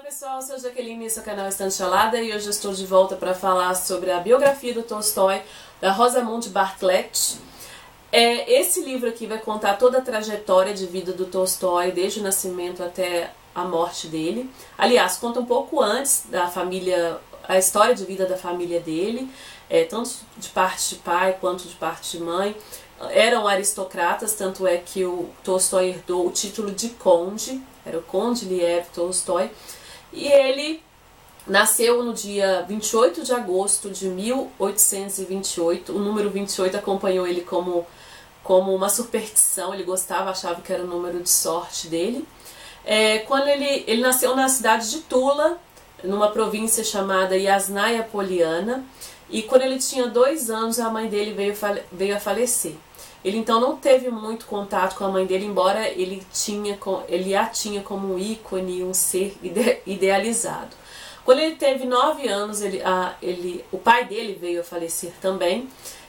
pessoal, eu sou Jaqueline e seu canal Estante Chalada e hoje eu estou de volta para falar sobre a biografia do Tolstói, da Rosamunde Bartlett. Esse livro aqui vai contar toda a trajetória de vida do Tolstói, desde o nascimento até a morte dele. Aliás, conta um pouco antes da família, a história de vida da família dele, tanto de parte de pai quanto de parte de mãe. Eram aristocratas, tanto é que o Tolstói herdou o título de conde, era o Conde Lev Tolstói, e ele nasceu no dia 28 de agosto de 1828, o número 28 acompanhou ele como uma superstição, ele gostava, achava que era o número de sorte dele. Quando ele nasceu na cidade de Tula, numa província chamada Yasnaya Poliana, e quando ele tinha 2 anos a mãe dele veio a falecer. Ele então não teve muito contato com a mãe dele, embora ele a tinha como um ícone, um ser idealizado. Quando ele teve 9 anos, o pai dele veio a falecer também,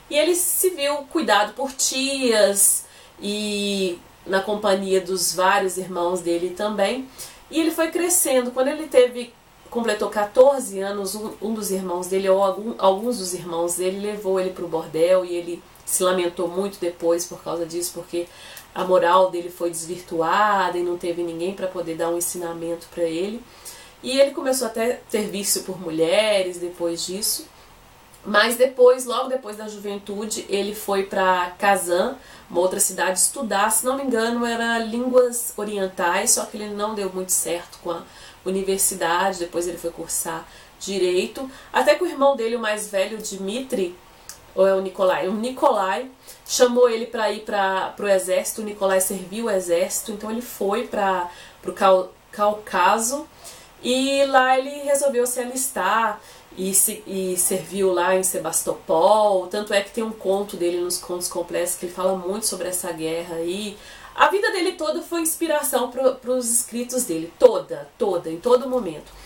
e ele se viu cuidado por tias e na companhia dos vários irmãos dele também, e ele foi crescendo. Quando ele completou 14 anos, um dos irmãos dele, ou alguns dos irmãos dele, levou ele para o bordel, e ele se lamentou muito depois por causa disso, porque a moral dele foi desvirtuada e não teve ninguém para poder dar um ensinamento para ele. E ele começou até a ter vício por mulheres depois disso. Mas depois, logo depois da juventude, ele foi para Kazan, uma outra cidade, estudar, se não me engano, era línguas orientais, só que ele não deu muito certo com a universidade. Depois ele foi cursar direito, até que o irmão dele, o mais velho, Dmitri, ou é o Nikolai, chamou ele para ir para o exército. O Nikolai serviu o exército, então ele foi para o Cáucaso, e lá ele resolveu se alistar e serviu lá em Sebastopol. Tanto é que tem um conto dele nos Contos Completos que ele fala muito sobre essa guerra aí. A vida dele toda foi inspiração para os escritos dele, toda, em todo momento.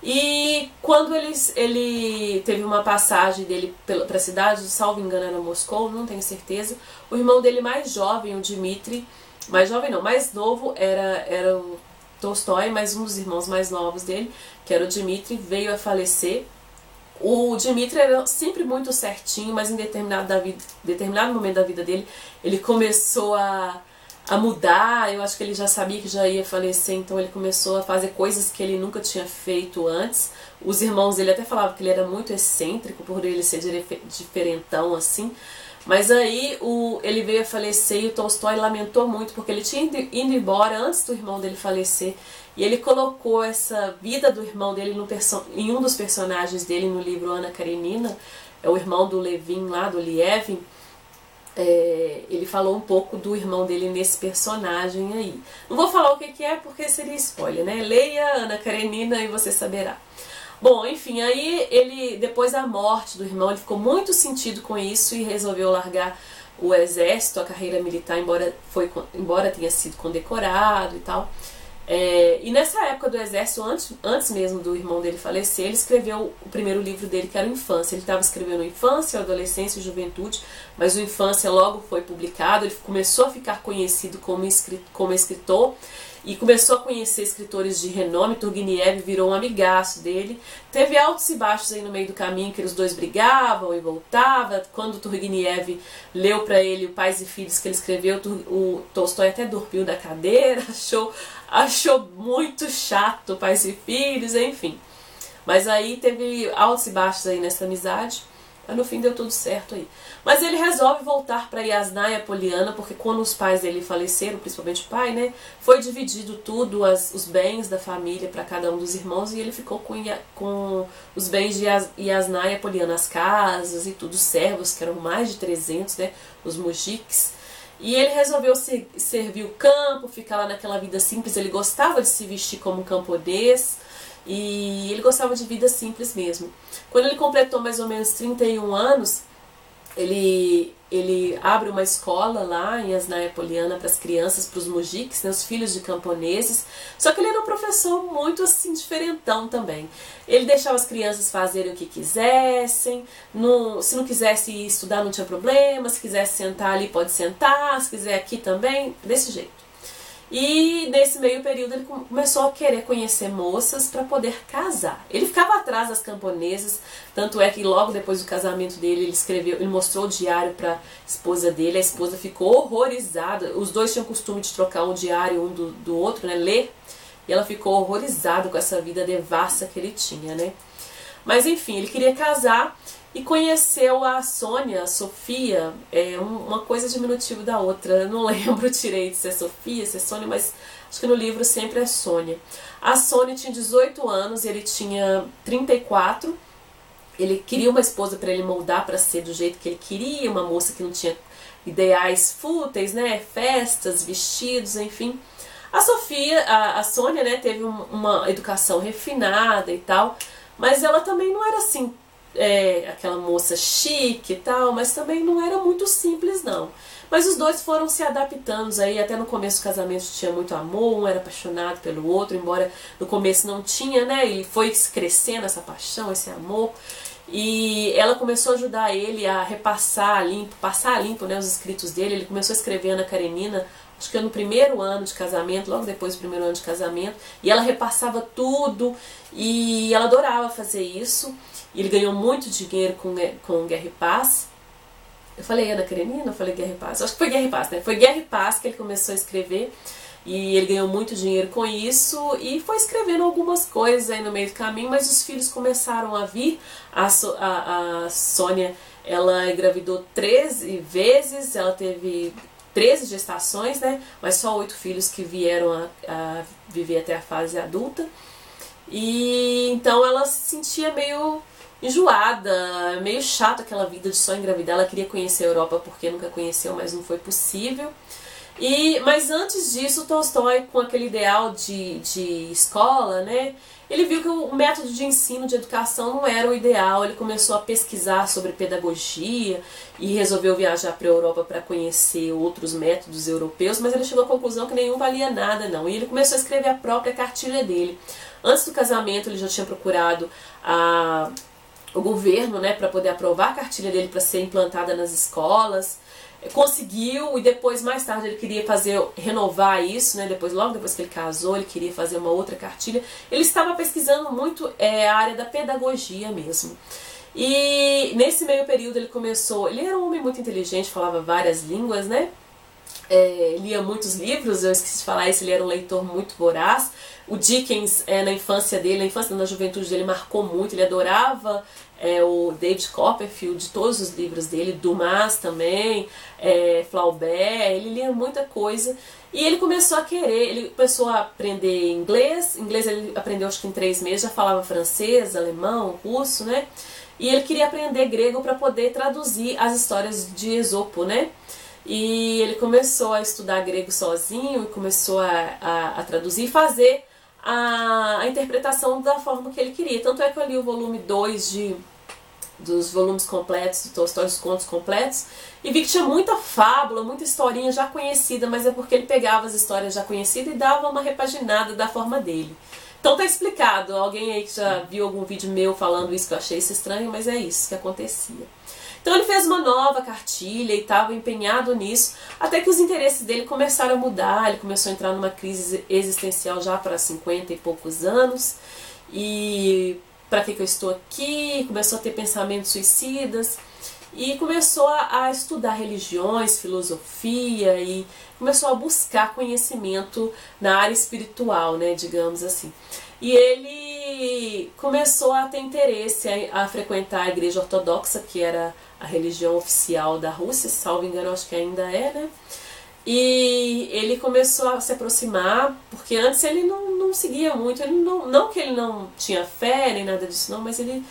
E quando ele teve uma passagem dele para a cidade, salvo engano era Moscou, não tenho certeza, o irmão dele mais jovem, o Dmitri, mais jovem não, mais novo, era o Tolstói, mas um dos irmãos mais novos dele, que era o Dmitri, veio a falecer. O Dmitri era sempre muito certinho, mas em determinado momento da vida dele, ele começou a mudar. Eu acho que ele já sabia que já ia falecer, então ele começou a fazer coisas que ele nunca tinha feito antes. Os irmãos dele até falavam que ele era muito excêntrico, por ele ser diferentão assim. Mas aí ele veio a falecer e o Tolstói lamentou muito, porque ele tinha ido embora antes do irmão dele falecer. E ele colocou essa vida do irmão dele em um dos personagens dele no livro Anna Karenina, é o irmão do Levin lá, do Lievin. Ele falou um pouco do irmão dele nesse personagem aí. Não vou falar o que é porque seria spoiler, né? Leia Anna Karenina e você saberá. Bom, enfim, aí ele, depois da morte do irmão, ele ficou muito sentido com isso e resolveu largar o exército, a carreira militar, embora tenha sido condecorado e tal. E nessa época do exército, antes mesmo do irmão dele falecer, ele escreveu o primeiro livro dele, que era o Infância. Ele estava escrevendo Infância, Adolescência e Juventude, mas o Infância logo foi publicado. Ele começou a ficar conhecido como escritor e começou a conhecer escritores de renome. Turgueniev virou um amigaço dele. Teve altos e baixos aí no meio do caminho, que os dois brigavam e voltavam. Quando Turgueniev leu para ele o Pais e Filhos que ele escreveu, o Tolstói até dormiu da cadeira, achou muito chato Pais e Filhos, enfim. Mas aí teve altos e baixos aí nessa amizade, mas no fim deu tudo certo aí. Mas ele resolve voltar para Yasnaya Poliana, porque quando os pais dele faleceram, principalmente o pai, né, foi dividido tudo, os bens da família para cada um dos irmãos, e ele ficou com os bens de Yasnaya Poliana, as casas e tudo, os servos, que eram mais de 300, né, os mujiks. E ele resolveu servir o campo, ficar lá naquela vida simples. Ele gostava de se vestir como um camponês e ele gostava de vida simples mesmo. Quando ele completou mais ou menos 31 anos, ele abre uma escola lá em Yasnaya Poliana para as crianças, para os mujiks, né, os filhos de camponeses. Só que ele era um professor muito assim diferentão também. Ele deixava as crianças fazerem o que quisessem, se não quisesse estudar não tinha problema, se quisesse sentar ali pode sentar, se quiser aqui também, desse jeito. E nesse meio período ele começou a querer conhecer moças para poder casar. Ele ficava atrás das camponesas, tanto é que logo depois do casamento dele ele mostrou o diário para a esposa dele. A esposa ficou horrorizada. Os dois tinham o costume de trocar um diário um do outro, né, ler. E ela ficou horrorizada com essa vida devassa que ele tinha, né? Mas enfim, ele queria casar e conheceu a Sônia, a Sofia, uma coisa diminutiva da outra. Eu não lembro direito se é Sofia, se é Sônia, mas acho que no livro sempre é Sônia. A Sônia tinha 18 anos e ele tinha 34. Ele queria uma esposa para ele moldar para ser do jeito que ele queria, uma moça que não tinha ideais fúteis, né? Festas, vestidos, enfim. A Sofia, a Sônia, né, teve uma educação refinada e tal, mas ela também não era assim, aquela moça chique e tal, mas também não era muito simples não. Mas os dois foram se adaptando aí, até no começo do casamento tinha muito amor, um era apaixonado pelo outro, embora no começo não tinha, né, e foi crescendo essa paixão, esse amor. E ela começou a ajudar ele a repassar passar a limpo, né, os escritos dele. Ele começou a escrever Ana Karenina, acho que no primeiro ano de casamento, logo depois do primeiro ano de casamento, e ela repassava tudo, e ela adorava fazer isso. E ele ganhou muito dinheiro com Guerra e Paz. Eu falei Ana Karenina, eu falei Guerra e Paz, acho que foi Guerra e Paz, né? Foi Guerra e Paz que ele começou a escrever, e ele ganhou muito dinheiro com isso, e foi escrevendo algumas coisas aí no meio do caminho, mas os filhos começaram a vir. A Sônia, ela engravidou 13 vezes, ela teve 13 gestações, né? Mas só 8 filhos que vieram a viver até a fase adulta. E então ela se sentia meio enjoada, meio chata aquela vida de só engravidar. Ela queria conhecer a Europa porque nunca conheceu, mas não foi possível. Mas antes disso, Tolstói, com aquele ideal de escola, né, ele viu que o método de ensino, de educação não era o ideal. Ele começou a pesquisar sobre pedagogia e resolveu viajar para a Europa para conhecer outros métodos europeus, mas ele chegou à conclusão que nenhum valia nada, não. E ele começou a escrever a própria cartilha dele. Antes do casamento, ele já tinha procurado o governo, né, para poder aprovar a cartilha dele para ser implantada nas escolas. Conseguiu, e depois, mais tarde, ele queria renovar isso, né? Logo depois que ele casou, ele queria fazer uma outra cartilha. Ele estava pesquisando muito a área da pedagogia mesmo. E nesse meio período ele era um homem muito inteligente, falava várias línguas, né? Lia muitos livros, eu esqueci de falar isso, ele era um leitor muito voraz. O Dickens, na infância dele, na juventude dele, marcou muito, ele adorava o David Copperfield, todos os livros dele, Dumas também, Flaubert, ele lia muita coisa. E ele começou ele começou a aprender inglês ele aprendeu acho que em 3 meses, já falava francês, alemão, russo, né? E ele queria aprender grego para poder traduzir as histórias de Esopo, né? E ele começou a estudar grego sozinho e começou a traduzir e fazer a interpretação da forma que ele queria. Tanto é que eu li o volume 2 dos volumes completos de Tolstói, dos contos completos, e vi que tinha muita fábula, muita historinha já conhecida, mas é porque ele pegava as histórias já conhecidas e dava uma repaginada da forma dele. Então tá explicado. Alguém aí que já viu algum vídeo meu falando isso, que eu achei isso estranho, mas é isso que acontecia. Então ele fez uma nova cartilha e estava empenhado nisso, até que os interesses dele começaram a mudar. Ele começou a entrar numa crise existencial já para 50 e poucos anos. E para que eu estou aqui? Começou a ter pensamentos suicidas e começou a estudar religiões, filosofia, e começou a buscar conhecimento na área espiritual, né, digamos assim. E ele começou a ter interesse a frequentar a igreja ortodoxa, que era a religião oficial da Rússia, salvo engano, acho que ainda é, né? E ele começou a se aproximar, porque antes ele não seguia muito, ele não que ele não tinha fé nem nada disso não, mas ele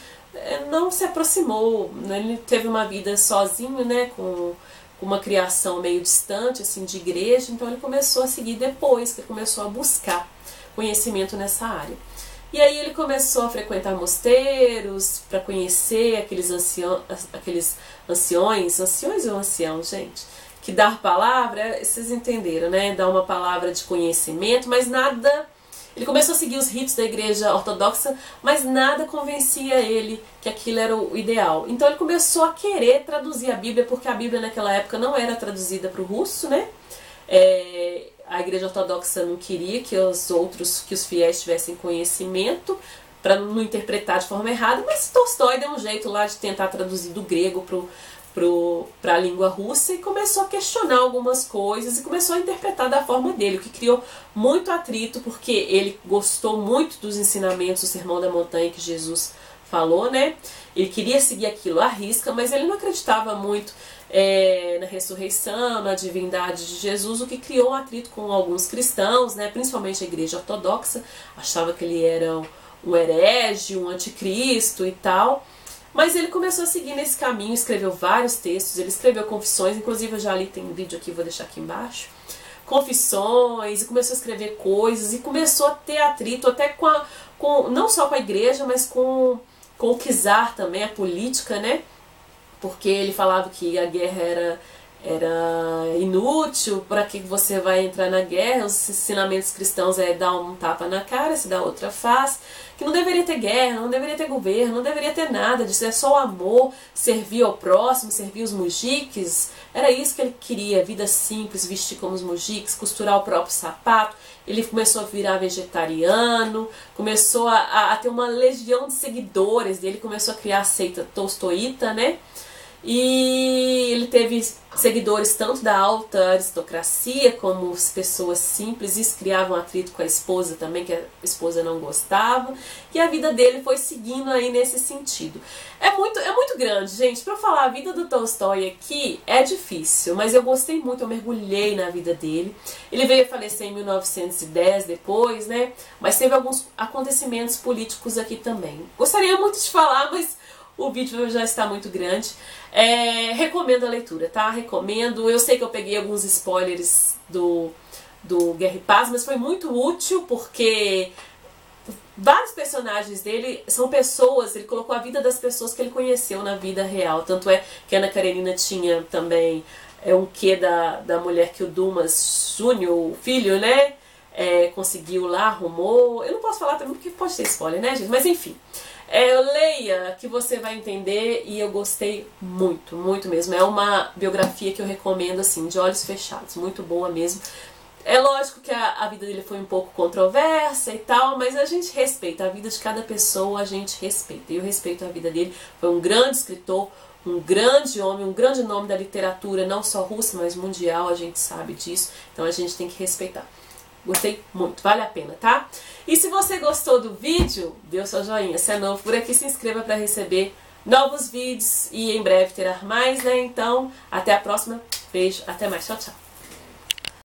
não se aproximou, né? Ele teve uma vida sozinho, né, com uma criação meio distante, assim, de igreja. Então ele começou a seguir depois, que ele começou a buscar conhecimento nessa área. E aí ele começou a frequentar mosteiros para conhecer aqueles anciões ou anciãos, gente, que dar palavra, vocês entenderam, né? Dar uma palavra de conhecimento, mas nada. Ele começou a seguir os ritos da igreja ortodoxa, mas nada convencia ele que aquilo era o ideal. Então ele começou a querer traduzir a Bíblia, porque a Bíblia naquela época não era traduzida para o russo, né? a Igreja Ortodoxa não queria que os fiéis tivessem conhecimento, para não interpretar de forma errada, mas Tolstói deu um jeito lá de tentar traduzir do grego para a língua russa e começou a questionar algumas coisas e começou a interpretar da forma dele, o que criou muito atrito, porque ele gostou muito dos ensinamentos do Sermão da Montanha que Jesus falou, né? Ele queria seguir aquilo à risca, mas ele não acreditava muito na ressurreição, na divindade de Jesus, o que criou um atrito com alguns cristãos, né? Principalmente a Igreja Ortodoxa, achava que ele era um herege, um anticristo e tal. Mas ele começou a seguir nesse caminho, escreveu vários textos, ele escreveu confissões, inclusive eu já li, tem um vídeo aqui, vou deixar aqui embaixo. Confissões, e começou a escrever coisas, e começou a ter atrito até não só com a igreja, mas com o czar também, a política, né? Porque ele falava que a guerra era inútil, para que você vai entrar na guerra, os ensinamentos cristãos é dar um tapa na cara, se dá outra face, que não deveria ter guerra, não deveria ter governo, não deveria ter nada disso, é só o amor, servir ao próximo, servir os mujiques, era isso que ele queria, vida simples, vestir como os mujiques, costurar o próprio sapato. Ele começou a virar vegetariano, começou a ter uma legião de seguidores, ele começou a criar a seita tolstoíta, né? E ele teve seguidores tanto da alta aristocracia como as pessoas simples, e isso criava um atrito com a esposa também, que a esposa não gostava, e a vida dele foi seguindo aí nesse sentido. É muito grande, gente, para falar a vida do Tolstói aqui é difícil, mas eu gostei muito, eu mergulhei na vida dele. Ele veio a falecer em 1910 depois, né, mas teve alguns acontecimentos políticos aqui também. Gostaria muito de falar, mas o vídeo já está muito grande. Recomendo a leitura, tá? Recomendo. Eu sei que eu peguei alguns spoilers do Guerra e Paz, mas foi muito útil porque vários personagens dele são pessoas, ele colocou a vida das pessoas que ele conheceu na vida real. Tanto é que a Ana Karenina tinha também um quê da mulher que o Dumas Júnior, o filho, né? Conseguiu lá, arrumou. Eu não posso falar também porque pode ter spoiler, né, gente? Mas enfim. Leia que você vai entender, e eu gostei muito, muito mesmo. É uma biografia que eu recomendo assim, de olhos fechados, muito boa mesmo. É lógico que a vida dele foi um pouco controversa e tal, mas a gente respeita a vida de cada pessoa, a gente respeita. E eu respeito a vida dele, foi um grande escritor, um grande homem, um grande nome da literatura, não só russa, mas mundial, a gente sabe disso, então a gente tem que respeitar. Gostei muito, vale a pena, tá? E se você gostou do vídeo, dê o seu joinha. Se é novo por aqui, se inscreva para receber novos vídeos e em breve terá mais, né? Então, até a próxima. Beijo, até mais. Tchau, tchau.